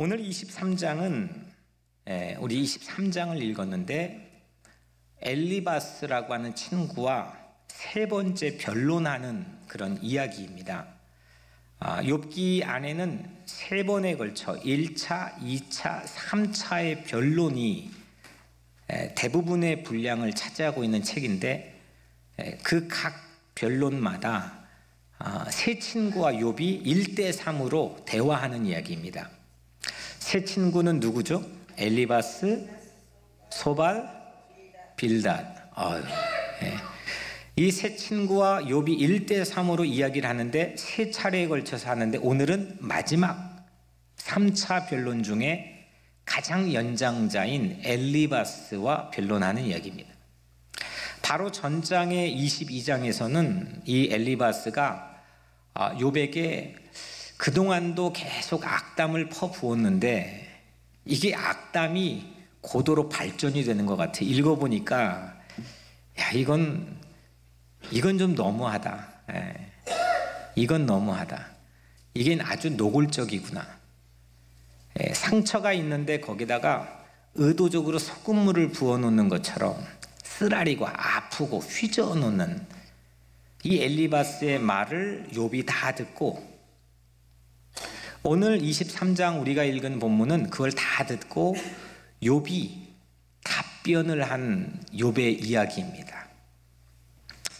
오늘 23장은 우리 23장을 읽었는데 엘리바스라고 하는 친구와 세 번째 변론하는 그런 이야기입니다. 욥기 안에는 세 번에 걸쳐 1차, 2차, 3차의 변론이 대부분의 분량을 차지하고 있는 책인데 그 각 변론마다 세 친구와 욥이 1대3으로 대화하는 이야기입니다. 세 친구는 누구죠? 엘리바스, 소발, 빌닷. 이 세 친구와 욥이 1대3으로 이야기를 하는데 세 차례에 걸쳐서 하는데 오늘은 마지막 3차 변론 중에 가장 연장자인 엘리바스와 변론하는 이야기입니다. 바로 전장의 22장에서는 이 엘리바스가 욥에게 그동안도 계속 악담을 퍼부었는데 이게 악담이 고도로 발전이 되는 것 같아. 읽어보니까 야 이건 좀 너무하다. 이건 너무하다. 이게 아주 노골적이구나. 상처가 있는데 거기다가 의도적으로 소금물을 부어놓는 것처럼 쓰라리고 아프고 휘저어놓는 이 엘리바스의 말을 욥이 다 듣고 오늘 23장 우리가 읽은 본문은 그걸 다 듣고 욥이 답변을 한 욥의 이야기입니다.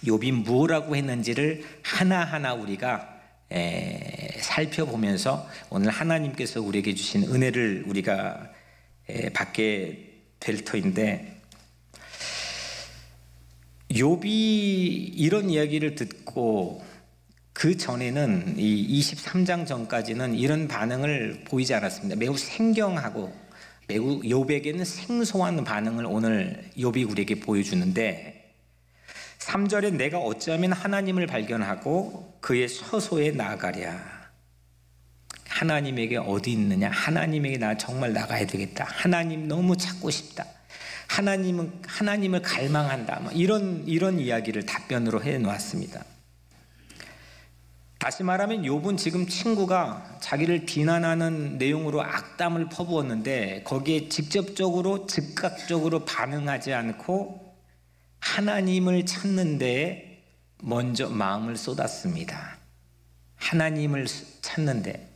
욥이 뭐라고 했는지를 하나하나 우리가 살펴보면서 오늘 하나님께서 우리에게 주신 은혜를 우리가 받게 될 터인데 욥이 이런 이야기를 듣고 그 전에는 이 23장 전까지는 이런 반응을 보이지 않았습니다. 매우 생경하고 매우 욥에게는 생소한 반응을 오늘 욥이 우리에게 보여주는데 3절에 내가 어찌하면 하나님을 발견하고 그의 처소에 나아가랴. 하나님에게 어디 있느냐? 하나님에게 나 정말 나가야 되겠다. 하나님 너무 찾고 싶다. 하나님을 갈망한다. 이런 이야기를 답변으로 해놓았습니다. 다시 말하면 욥은 지금 친구가 자기를 비난하는 내용으로 악담을 퍼부었는데 거기에 직접적으로 즉각적으로 반응하지 않고 하나님을 찾는 데에 먼저 마음을 쏟았습니다. 하나님을 찾는데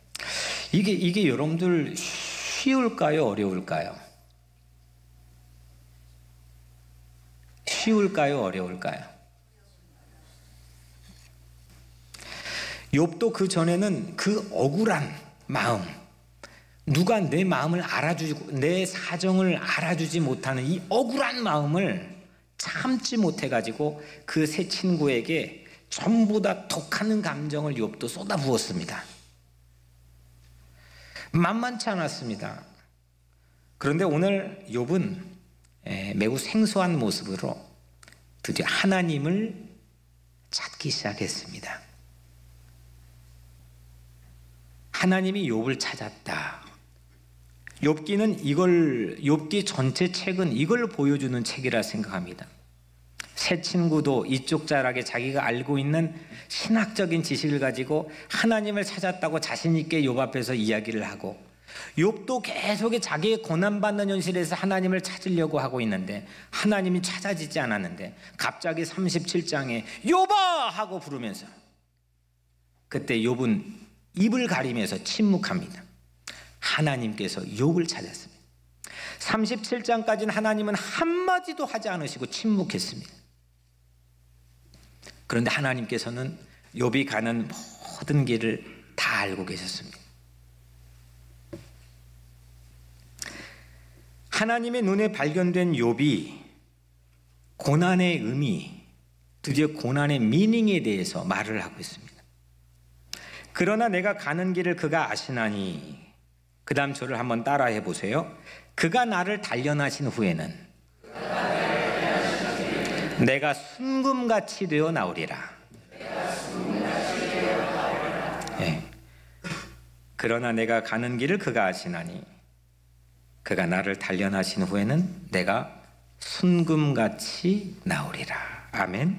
이게 여러분들 쉬울까요? 어려울까요? 쉬울까요? 어려울까요? 욥도 그 전에는 그 억울한 마음, 누가 내 마음을 알아주고 내 사정을 알아주지 못하는 이 억울한 마음을 참지 못해가지고 그 세 친구에게 전부 다 독하는 감정을 욥도 쏟아부었습니다. 만만치 않았습니다. 그런데 오늘 욥은 매우 생소한 모습으로 드디어 하나님을 찾기 시작했습니다. 하나님이 욥을 찾았다. 욥기 전체 책은 이걸 보여주는 책이라 생각합니다. 새 친구도 이쪽 자락에 자기가 알고 있는 신학적인 지식을 가지고 하나님을 찾았다고 자신 있게 욥 앞에서 이야기를 하고 욥도 계속 자기의 고난받는 현실에서 하나님을 찾으려고 하고 있는데 하나님이 찾아지지 않았는데 갑자기 37장에 욥아! 하고 부르면서 그때 욥은 입을 가리면서 침묵합니다. 하나님께서 욥을 찾았습니다. 37장까지는 하나님은 한마디도 하지 않으시고 침묵했습니다. 그런데 하나님께서는 욥이 가는 모든 길을 다 알고 계셨습니다. 하나님의 눈에 발견된 욥이 고난의 의미, 드디어 고난의 미닝에 대해서 말을 하고 있습니다. 그러나 내가 가는 길을 그가 아시나니 그 다음 절을 한번 따라해 보세요. 그가 나를 단련하신 후에는 내가 순금같이 되어 나오리라. 그러나 내가 가는 길을 그가 아시나니 그가 나를 단련하신 후에는 내가 순금같이 나오리라. 아멘.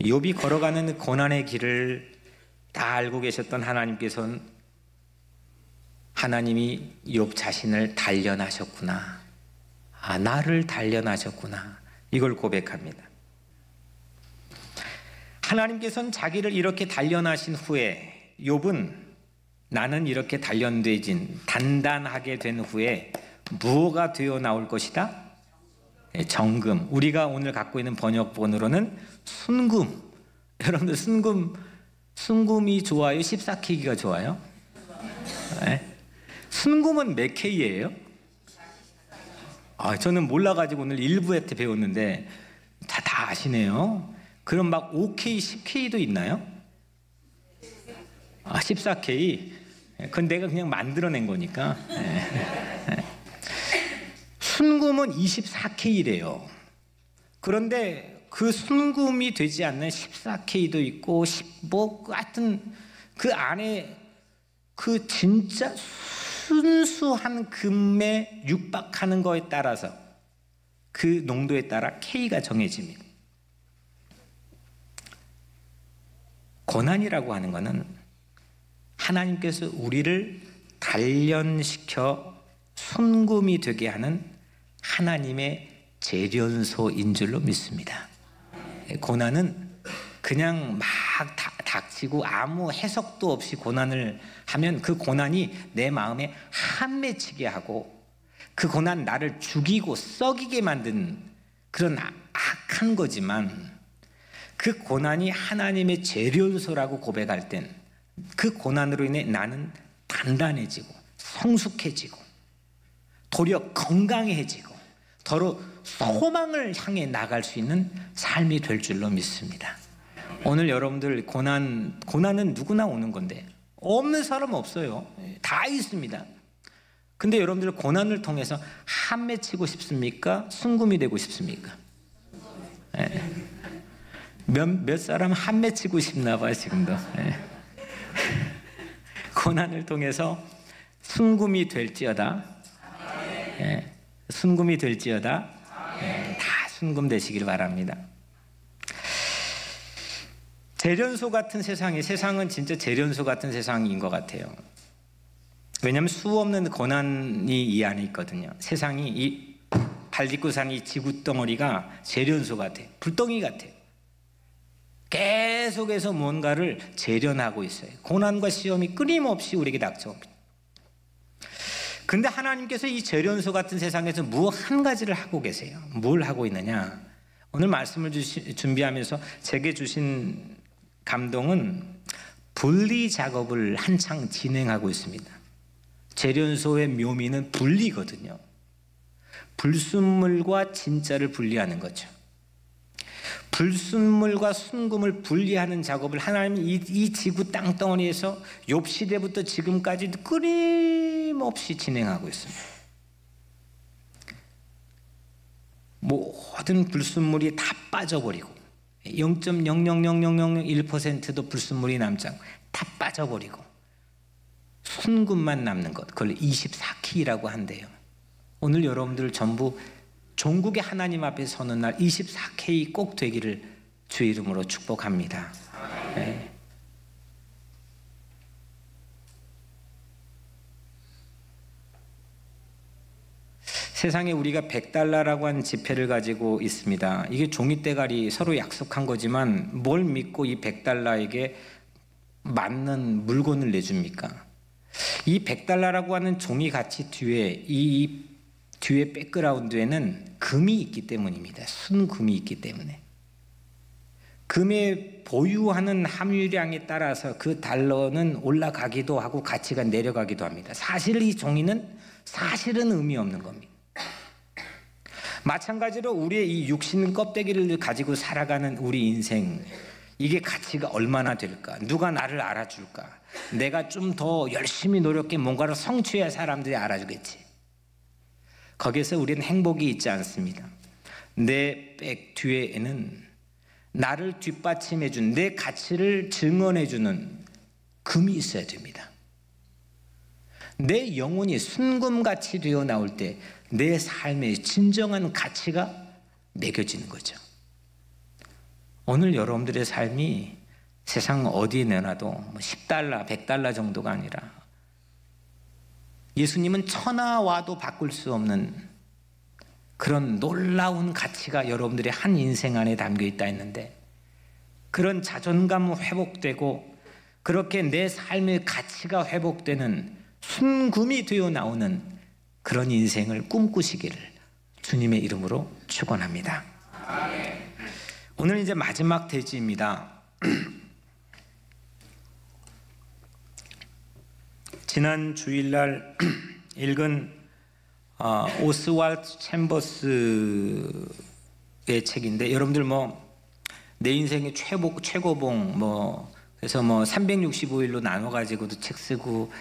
욥이 걸어가는 고난의 길을 다 알고 계셨던 하나님께서는 하나님이 욥 자신을 단련하셨구나. 나를 단련하셨구나. 이걸 고백합니다. 하나님께서는 자기를 이렇게 단련하신 후에 욥은 나는 이렇게 단련되진 단단하게 된 후에 무엇가 되어 나올 것이다? 정금. 우리가 오늘 갖고 있는 번역본으로는 순금. 여러분들 순금이 좋아요? 14K가 좋아요? 네? 순금은 몇 K예요? 저는 몰라가지고 오늘 일부에 때 배웠는데 다 아시네요. 그럼 막 5K, 10K도 있나요? 14K. 그건 내가 그냥 만들어낸 거니까. 순금은 24K래요. 그런데 그 순금이 되지 않는 14K도 있고 하여튼 그 안에 그 진짜 순수한 금에 육박하는 거에 따라서 그 농도에 따라 K가 정해집니다. 고난이라고 하는 것은 하나님께서 우리를 단련시켜 순금이 되게 하는 하나님의 재련소인 줄로 믿습니다. 고난은 그냥 막 닥치고 아무 해석도 없이 고난을 하면 그 고난이 내 마음에 한 맺히게 하고 그 고난 나를 죽이고 썩이게 만든 그런 악한 거지만, 그 고난이 하나님의 재련소라고 고백할 땐 그 고난으로 인해 나는 단단해지고 성숙해지고 도리어 건강해지고 더러 소망을 향해 나갈 수 있는 삶이 될 줄로 믿습니다. 오늘 여러분들 고난은 누구나 오는 건데 없는 사람은 없어요. 다 있습니다. 근데 여러분들 고난을 통해서 한 맺히고 싶습니까? 순금이 되고 싶습니까? 몇 사람 한 맺히고 싶나 봐요 지금도. 고난을 통해서 순금이 될지어다. 순금이 될지어다. 다 순금 되시길 바랍니다. 재련소 같은 세상은 진짜 재련소 같은 세상인 것 같아요. 왜냐하면 수 없는 고난이 이 안에 있거든요. 세상이 이 발딛고 사는 이 지구덩어리가 재련소 같아요. 불덩이 같아요. 계속해서 뭔가를 재련하고 있어요. 고난과 시험이 끊임없이 우리에게 닥쳐옵니다. 근데 하나님께서 이 재련소 같은 세상에서 무엇 한 가지를 하고 계세요. 뭘 하고 있느냐? 오늘 말씀을 준비하면서 제게 주신 감동은 분리 작업을 한창 진행하고 있습니다. 재련소의 묘미는 분리거든요. 불순물과 진짜를 분리하는 거죠. 불순물과 순금을 분리하는 작업을 하나님이 이 지구 땅덩어리에서 욥 시대부터 지금까지도 끊임없이 진행하고 있습니다. 모든 불순물이 다 빠져버리고 0.0000001%도 불순물이 남지 않고 다 빠져버리고 순금만 남는 것, 그걸 24K라고 한대요. 오늘 여러분들 전부 종국의 하나님 앞에 서는 날 24K 꼭 되기를 주의 이름으로 축복합니다. 네. 세상에 우리가 100달러라고 하는 지폐를 가지고 있습니다. 이게 종이대가리 서로 약속한 거지만 뭘 믿고 이 100달러에게 맞는 물건을 내줍니까? 이 100달러라고 하는 종이 가치 뒤에 이 뒤에 백그라운드에는 금이 있기 때문입니다. 순금이 있기 때문에. 금의 보유하는 함유량에 따라서 그 달러는 올라가기도 하고 가치가 내려가기도 합니다. 사실 이 종이는 사실은 의미 없는 겁니다. 마찬가지로 우리의 이 육신 껍데기를 가지고 살아가는 우리 인생, 이게 가치가 얼마나 될까? 누가 나를 알아줄까? 내가 좀 더 열심히 노력해 뭔가를 성취해야 사람들이 알아주겠지. 거기에서 우리는 행복이 있지 않습니다. 내 백 뒤에는 나를 뒷받침해준, 내 가치를 증언해주는 금이 있어야 됩니다. 내 영혼이 순금같이 되어 나올 때 내 삶의 진정한 가치가 매겨지는 거죠. 오늘 여러분들의 삶이 세상 어디에 내놔도 10달러, 100달러 정도가 아니라 예수님은 천하와도 바꿀 수 없는 그런 놀라운 가치가 여러분들의 한 인생 안에 담겨 있다 했는데, 그런 자존감 회복되고 그렇게 내 삶의 가치가 회복되는 순금이 되어 나오는 그런 인생을 꿈꾸시기를 주님의 이름으로 축원합니다. 오늘 이제 마지막 대지입니다. 지난 주일날 읽은 오스왈드 챔버스의 책인데, 여러분들 내 인생의 최고봉 그래서 365일로 나눠 가지고도 책 쓰고,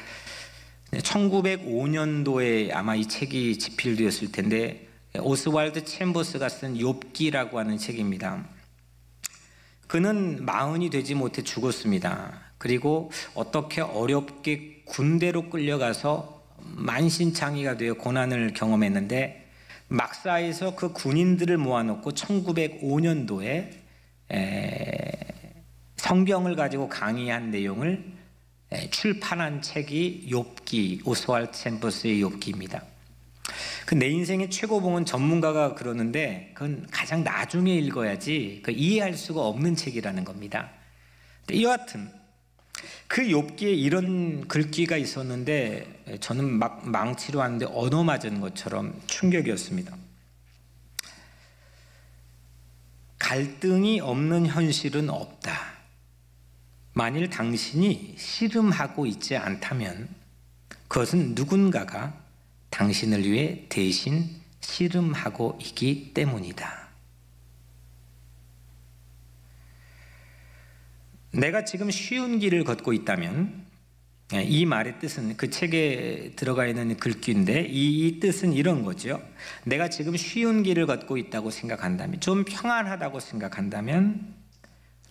1905년도에 아마 이 책이 집필되었을 텐데, 오스왈드 챔버스가 쓴 욥기라고 하는 책입니다. 그는 40이 되지 못해 죽었습니다. 그리고 어떻게 어렵게 군대로 끌려가서 만신창이가 되어 고난을 경험했는데, 막사에서 그 군인들을 모아놓고 1905년도에 성경을 가지고 강의한 내용을 출판한 책이 욥기, 오스왈드 챔버스의 욥기입니다. 그 내 인생의 최고봉은 전문가가 그러는데, 그건 가장 나중에 읽어야지 이해할 수가 없는 책이라는 겁니다. 여하튼 그 욥기에 이런 글귀가 있었는데, 저는 막 망치로 하는데 얻어 맞은 것처럼 충격이었습니다. 갈등이 없는 현실은 없다. 만일 당신이 씨름하고 있지 않다면 그것은 누군가가 당신을 위해 대신 씨름하고 있기 때문이다. 내가 지금 쉬운 길을 걷고 있다면, 이 말의 뜻은 그 책에 들어가 있는 글귀인데, 이 뜻은 이런 거죠. 내가 지금 쉬운 길을 걷고 있다고 생각한다면, 좀 평안하다고 생각한다면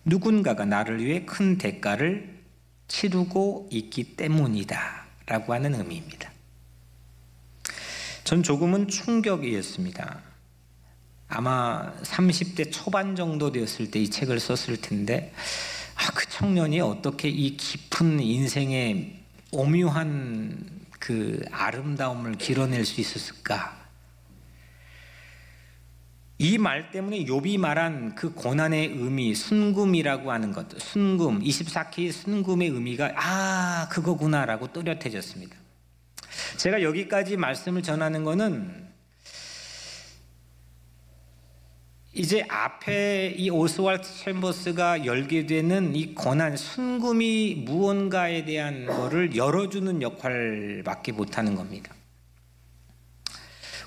누군가가 나를 위해 큰 대가를 치르고 있기 때문이다 라고 하는 의미입니다. 전 조금은 충격이었습니다. 아마 30대 초반 정도 되었을 때 이 책을 썼을 텐데, 그 청년이 어떻게 이 깊은 인생의 오묘한 그 아름다움을 길어낼 수 있었을까? 이 말 때문에 욥이 말한 그 고난의 의미, 순금이라고 하는 것, 순금, 24K 순금의 의미가 그거구나라고 또렷해졌습니다. 제가 여기까지 말씀을 전하는 거는, 이제 앞에 이 오스왈드 챔버스가 열게 되는 이 고난, 순금이 무언가에 대한 거를 열어주는 역할밖에 못하는 겁니다.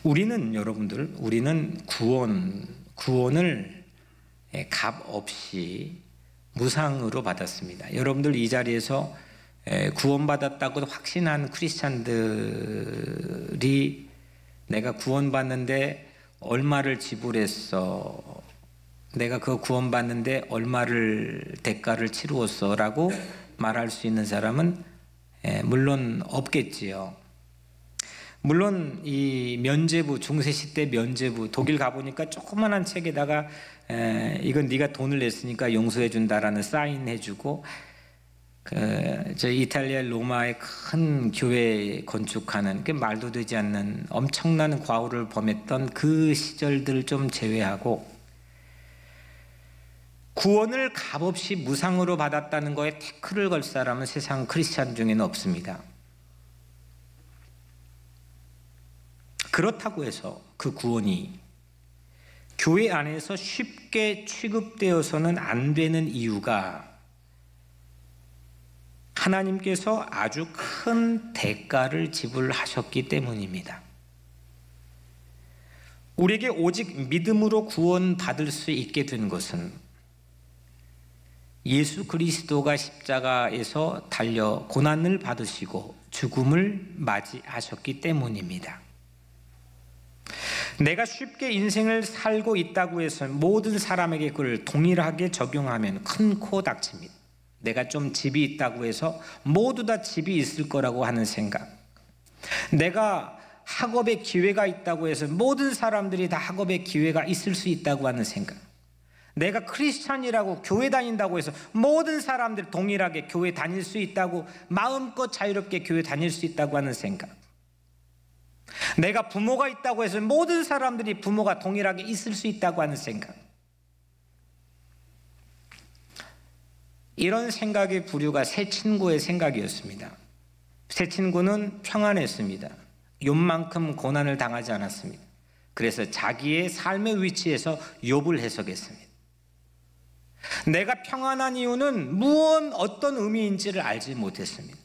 우리는 구원을 값 없이 무상으로 받았습니다. 여러분들 이 자리에서 구원받았다고 확신한 크리스찬들이 내가 구원받는데 얼마를 지불했어, 내가 그 구원받는데 얼마를 대가를 치루었어 라고 말할 수 있는 사람은 물론 없겠지요. 물론 이 면죄부, 중세시대 면죄부, 독일 가보니까 조그만한 책에다가 이건 네가 돈을 냈으니까 용서해 준다라는 사인해주고, 저 이탈리아 로마의 큰 교회 건축하는 그 말도 되지 않는 엄청난 과오를 범했던 그 시절들을 좀 제외하고, 구원을 값없이 무상으로 받았다는 거에 태클을 걸 사람은 세상 크리스찬 중에는 없습니다. 그렇다고 해서 그 구원이 교회 안에서 쉽게 취급되어서는 안 되는 이유가, 하나님께서 아주 큰 대가를 지불하셨기 때문입니다. 우리에게 오직 믿음으로 구원받을 수 있게 된 것은 예수 그리스도가 십자가에서 달려 고난을 받으시고 죽음을 맞이하셨기 때문입니다. 내가 쉽게 인생을 살고 있다고 해서 모든 사람에게 그걸 동일하게 적용하면 큰 코 닥칩니다. 내가 좀 집이 있다고 해서 모두 다 집이 있을 거라고 하는 생각, 내가 학업의 기회가 있다고 해서 모든 사람들이 다 학업의 기회가 있을 수 있다고 하는 생각, 내가 크리스찬이라고 교회 다닌다고 해서 모든 사람들이 동일하게 교회 다닐 수 있다고, 마음껏 자유롭게 교회 다닐 수 있다고 하는 생각, 내가 부모가 있다고 해서 모든 사람들이 부모가 동일하게 있을 수 있다고 하는 생각. 이런 생각의 부류가 새 친구의 생각이었습니다. 새 친구는 평안했습니다. 욥만큼 고난을 당하지 않았습니다. 그래서 자기의 삶의 위치에서 욥을 해석했습니다. 내가 평안한 이유는 어떤 의미인지를 알지 못했습니다.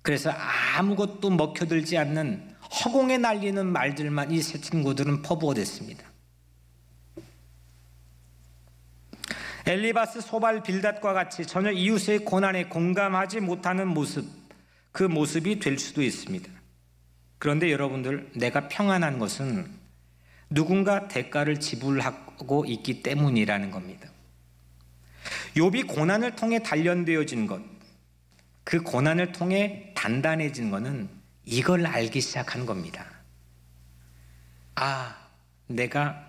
그래서 아무것도 먹혀들지 않는 허공에 날리는 말들만 이 새 친구들은 퍼부어댔습니다. 엘리바스, 소발, 빌닷과 같이 전혀 이웃의 고난에 공감하지 못하는 모습, 그 모습이 될 수도 있습니다. 그런데 여러분들, 내가 평안한 것은 누군가 대가를 지불하고 있기 때문이라는 겁니다. 욥이 고난을 통해 단련되어진 것, 그 고난을 통해 단단해진 것은 이걸 알기 시작한 겁니다. 아, 내가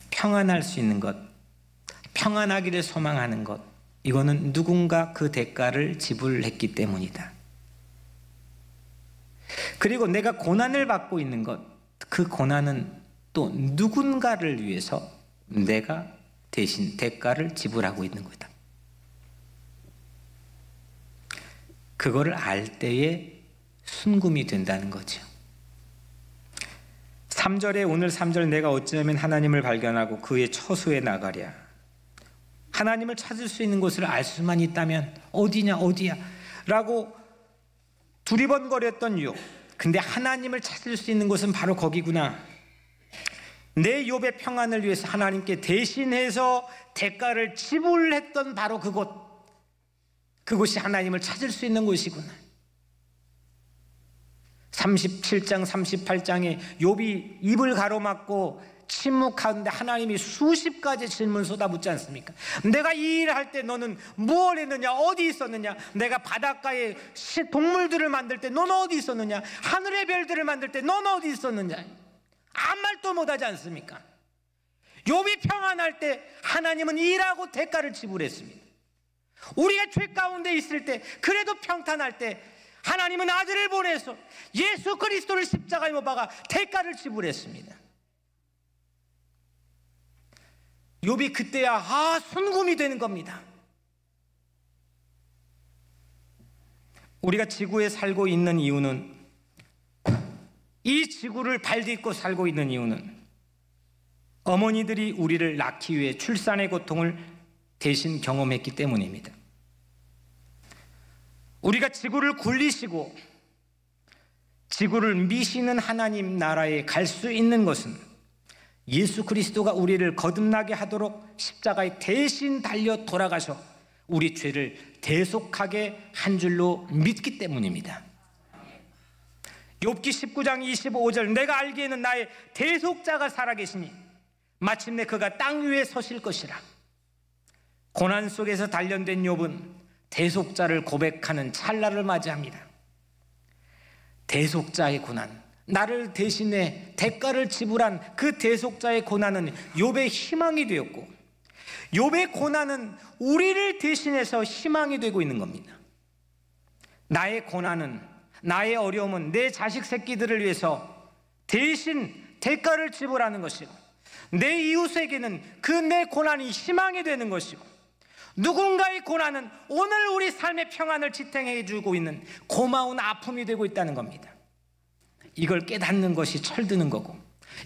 평안할 수 있는 것, 평안하기를 소망하는 것, 이거는 누군가 그 대가를 지불했기 때문이다. 그리고 내가 고난을 받고 있는 것, 그 고난은 또 누군가를 위해서 내가 대신 대가를 지불하고 있는 거다. 그거를 알 때에 순금이 된다는 거죠. 3절에 오늘 3절 내가 어찌하면 하나님을 발견하고 그의 처소에 나가랴. 하나님을 찾을 수 있는 곳을 알 수만 있다면 어디냐 어디야 라고 두리번거렸던 욥. 근데 하나님을 찾을 수 있는 곳은 바로 거기구나. 내 욥의 평안을 위해서 하나님께 대신해서 대가를 지불했던 바로 그곳이 하나님을 찾을 수 있는 곳이구나. 37장 38장에 욥이 입을 가로막고 침묵하는데 하나님이 수십 가지 질문 쏟아붓지 않습니까? 내가 이 일을 할 때 너는 무엇을 했느냐? 어디 있었느냐? 내가 바닷가에 동물들을 만들 때 너는 어디 있었느냐? 하늘의 별들을 만들 때 너는 어디 있었느냐? 아무 말도 못하지 않습니까? 욥이 평안할 때 하나님은 일하고 대가를 지불했습니다. 우리가 죄 가운데 있을 때, 그래도 평탄할 때 하나님은 아들을 보내서 예수 그리스도를 십자가에 못 박아 대가를 지불했습니다. 욥이 그때야 순금이 되는 겁니다. 우리가 지구에 살고 있는 이유는, 이 지구를 발딛고 살고 있는 이유는 어머니들이 우리를 낳기 위해 출산의 고통을 대신 경험했기 때문입니다. 우리가 지구를 굴리시고 지구를 미시는 하나님 나라에 갈 수 있는 것은 예수 그리스도가 우리를 거듭나게 하도록 십자가에 대신 달려 돌아가셔 우리 죄를 대속하게 한 줄로 믿기 때문입니다. 욥기 19장 25절 내가 알기에는 나의 대속자가 살아계시니 마침내 그가 땅 위에 서실 것이라. 고난 속에서 단련된 욥은 대속자를 고백하는 찰나를 맞이합니다. 대속자의 고난, 나를 대신해 대가를 지불한 그 대속자의 고난은 욥의 희망이 되었고, 욥의 고난은 우리를 대신해서 희망이 되고 있는 겁니다. 나의 고난은, 나의 어려움은 내 자식 새끼들을 위해서 대신 대가를 지불하는 것이고, 내 이웃에게는 그 내 고난이 희망이 되는 것이고, 누군가의 고난은 오늘 우리 삶의 평안을 지탱해 주고 있는 고마운 아픔이 되고 있다는 겁니다. 이걸 깨닫는 것이 철드는 거고,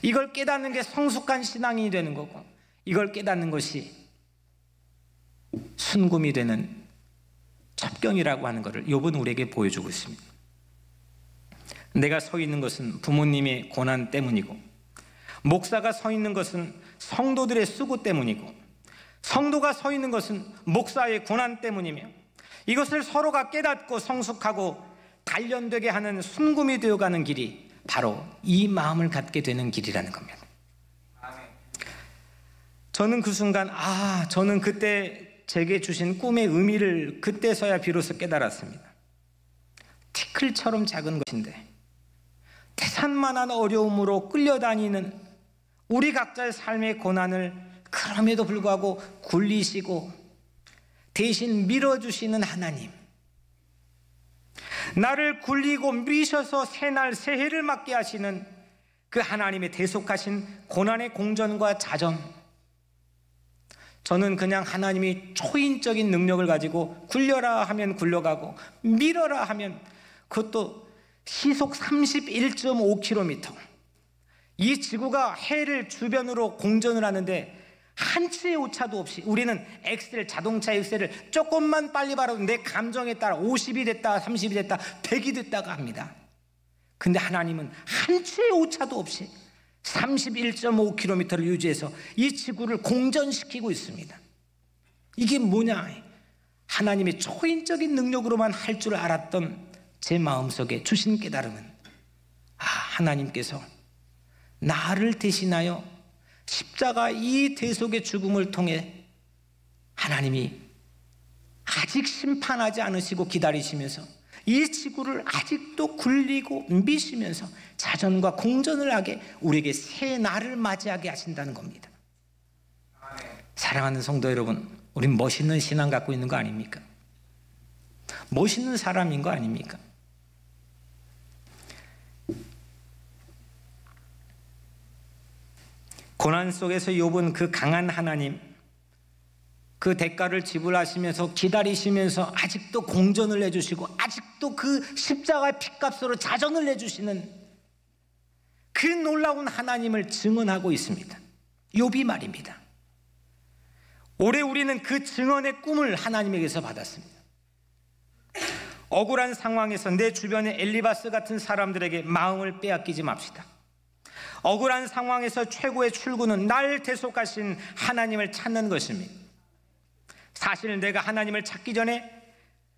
이걸 깨닫는 게 성숙한 신앙이 되는 거고, 이걸 깨닫는 것이 순금이 되는 첩경이라고 하는 것을 욥은 우리에게 보여주고 있습니다. 내가 서 있는 것은 부모님의 고난 때문이고, 목사가 서 있는 것은 성도들의 수고 때문이고, 성도가 서 있는 것은 목사의 고난 때문이며, 이것을 서로가 깨닫고 성숙하고 단련되게 하는 순금이 되어가는 길이 바로 이 마음을 갖게 되는 길이라는 겁니다. 저는 그 순간 저는 그때 제게 주신 꿈의 의미를 그때서야 비로소 깨달았습니다. 티끌처럼 작은 것인데 태산만한 어려움으로 끌려다니는 우리 각자의 삶의 고난을 그럼에도 불구하고 굴리시고 대신 밀어주시는 하나님, 나를 굴리고 미셔서 새날 새해를 맞게 하시는 그 하나님의 대속하신 고난의 공전과 자전, 저는 그냥 하나님이 초인적인 능력을 가지고 굴려라 하면 굴려가고 밀어라 하면, 그것도 시속 31.5km, 이 지구가 해를 주변으로 공전을 하는데 한치의 오차도 없이, 우리는 엑셀, 자동차 엑셀을 조금만 빨리 밟아도 내 감정에 따라 50이 됐다 30이 됐다 100이 됐다가 합니다. 근데 하나님은 한치의 오차도 없이 31.5km를 유지해서 이 지구를 공전시키고 있습니다. 이게 뭐냐? 하나님의 초인적인 능력으로만 할 줄 알았던 제 마음속에 주신 깨달음은, 하나님께서 나를 대신하여 십자가 이 대속의 죽음을 통해 하나님이 아직 심판하지 않으시고 기다리시면서 이 지구를 아직도 굴리고 미시면서 자전과 공전을 하게 우리에게 새 날을 맞이하게 하신다는 겁니다. 사랑하는 성도 여러분, 우린 멋있는 신앙 갖고 있는 거 아닙니까? 멋있는 사람인 거 아닙니까? 고난 속에서 욥은 그 강한 하나님, 그 대가를 지불하시면서 기다리시면서 아직도 공전을 해주시고 아직도 그 십자가의 핏값으로 자전을 해주시는 그 놀라운 하나님을 증언하고 있습니다. 욥이 말입니다. 올해 우리는 그 증언의 꿈을 하나님에게서 받았습니다. 억울한 상황에서 내 주변에 엘리바스 같은 사람들에게 마음을 빼앗기지 맙시다. 억울한 상황에서 최고의 출구는 날 대속하신 하나님을 찾는 것입니다. 사실 내가 하나님을 찾기 전에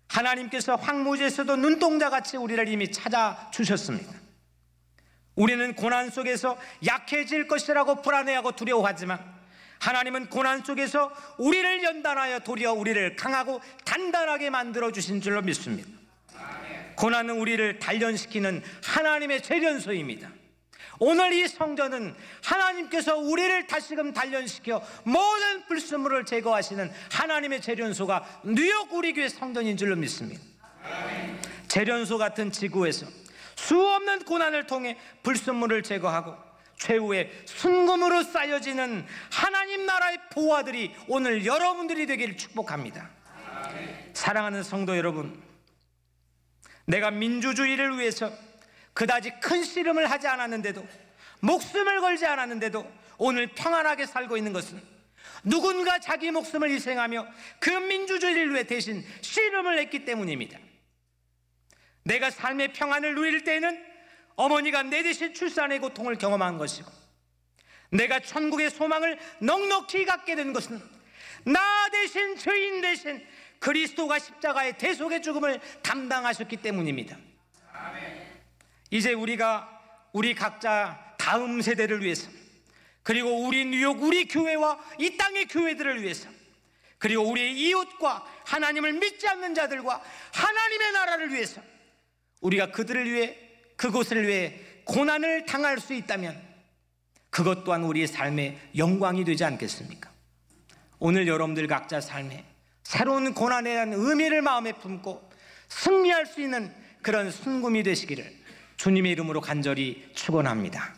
하나님께서 황무지에서도 눈동자같이 우리를 이미 찾아주셨습니다. 우리는 고난 속에서 약해질 것이라고 불안해하고 두려워하지만 하나님은 고난 속에서 우리를 연단하여 도리어 우리를 강하고 단단하게 만들어주신 줄로 믿습니다. 고난은 우리를 단련시키는 하나님의 재련소입니다. 오늘 이 성전은 하나님께서 우리를 다시금 단련시켜 모든 불순물을 제거하시는 하나님의 재련소가 뉴욕 우리 교회 성전인 줄로 믿습니다. 재련소 같은 지구에서 수없는 고난을 통해 불순물을 제거하고 최후의 순금으로 쌓여지는 하나님 나라의 보화들이 오늘 여러분들이 되기를 축복합니다. 사랑하는 성도 여러분, 내가 민주주의를 위해서 그다지 큰 씨름을 하지 않았는데도, 목숨을 걸지 않았는데도 오늘 평안하게 살고 있는 것은 누군가 자기 목숨을 희생하며 그 민주주의를 위해 대신 씨름을 했기 때문입니다. 내가 삶의 평안을 누릴 때에는 어머니가 내 대신 출산의 고통을 경험한 것이고, 내가 천국의 소망을 넉넉히 갖게 된 것은 나 대신, 죄인 대신 그리스도가 십자가의 대속의 죽음을 담당하셨기 때문입니다. 이제 우리 각자 다음 세대를 위해서, 그리고 우리 뉴욕 우리 교회와 이 땅의 교회들을 위해서, 그리고 우리의 이웃과 하나님을 믿지 않는 자들과 하나님의 나라를 위해서 우리가 그들을 위해, 그곳을 위해 고난을 당할 수 있다면 그것 또한 우리의 삶의 영광이 되지 않겠습니까? 오늘 여러분들 각자 삶에 새로운 고난에 대한 의미를 마음에 품고 승리할 수 있는 그런 순금이 되시기를 주님의 이름으로 간절히 축원합니다.